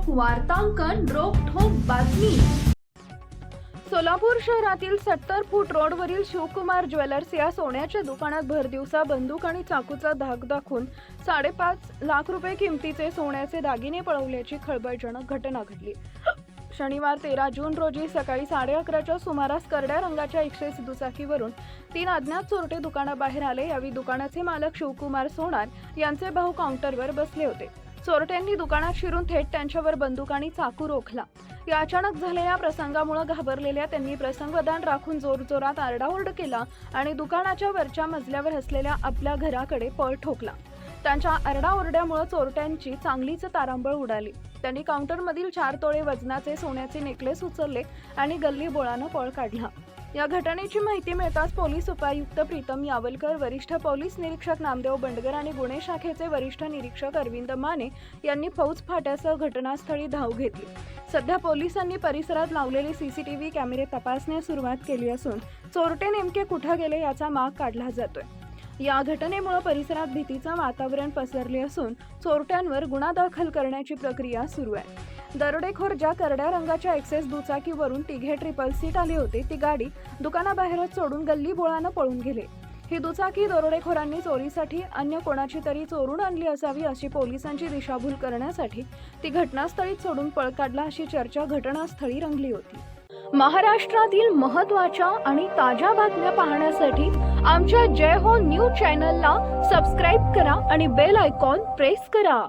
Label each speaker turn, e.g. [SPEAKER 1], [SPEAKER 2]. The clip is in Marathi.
[SPEAKER 1] वार्तांकन रोखठोक बातमी। सोलापूर शहरातील 70 फूट रोडवरील शिवकुमार ज्वेलर्स या सोन्याच्या दुकानात भरदिवसा बंदूक आणि चाकूचा धाक दाखवून 5.5 लाख रुपये किमतीचे सोन्याचे दागिने पळवल्याची खळबळजनक घटना घडली। शनिवार 13 जून रोजी सकाळी 11:30च्या सुमारास करड्या रंगाच्या एक्सेस दुचाकीवरून 3 अज्ञात चोरटे दुकानाबाहेर आले। यावेळी दुकानाचे मालक शिवकुमार सोनार यांचे भाऊ काउंटरवर बसले होते। चोरट्यांनी दुकानात शिरून थेट त्यांच्यावर बंदूक आणि चाकू रोखला। या अचानक झालेल्या प्रसंगामुळे घाबरलेल्या त्यांनी प्रसंगवधान राखून जोरजोरात आरडाओरड केला आणि दुकानाच्या वरच्या मजल्यावर असलेल्या आपल्या घराकडे पळ ठोकला। त्यांच्या आरडाओरड्यामुळे चोरट्यांची चांगलीच तारांबळ उडाली। त्यांनी काउंटरमधील 4 तोळे वजनाचे सोन्याचे नेकलेस उचलले आणि गल्लीबोळानं पळ काढला। या घटनेची माहिती मिळताच पोलीस उपायुक्त प्रीतम यावलकर, वरिष्ठ पोलीस निरीक्षक नामदेव बंडगर आणि गुन्हे शाखेचे वरिष्ठ निरीक्षक अरविंद माने यांनी फौज फाट्यासह घटनास्थळी धाव घेतली। सध्या पोलिसांनी परिसरात लावलेले सीसीटीव्ही कॅमेरे तपासण्यास सुरुवात केली असून चोरटे नेमके कुठे गेले याचा माग काढला जातोय। या घटनेमुळे परिसरात भीतीचे वातावरण पसरले असून चोरट्यांवर गुन्हा दाखल करण्याची प्रक्रिया सुरू आहे। दरोडेखोर ज्या करड्या रंगाच्या एक्सेस दुचाकीवरून तिघे ट्रिपल सीट आले होते, ती गाडी दुकानाबाहेरच सोडून गल्लीबोळानं पळून गेले। ही दुचाकी दरोडेखोरांनी चोरीसाठी अन्य कोणाची तरी चोरून आणली असावी अशी पोलिसांची दिशाभूल करण्यासाठी ती घटनास्थळीच सोडून पळ काढला अशी चर्चा घटनास्थळी रंगली होती। महाराष्ट्रातील महत्त्वाच्या आणि ताज्या बातम्या पाहण्यासाठी आमच्या जय हो न्यूज चॅनलला सबस्क्राइब करा आणि बेल आयकॉन प्रेस करा।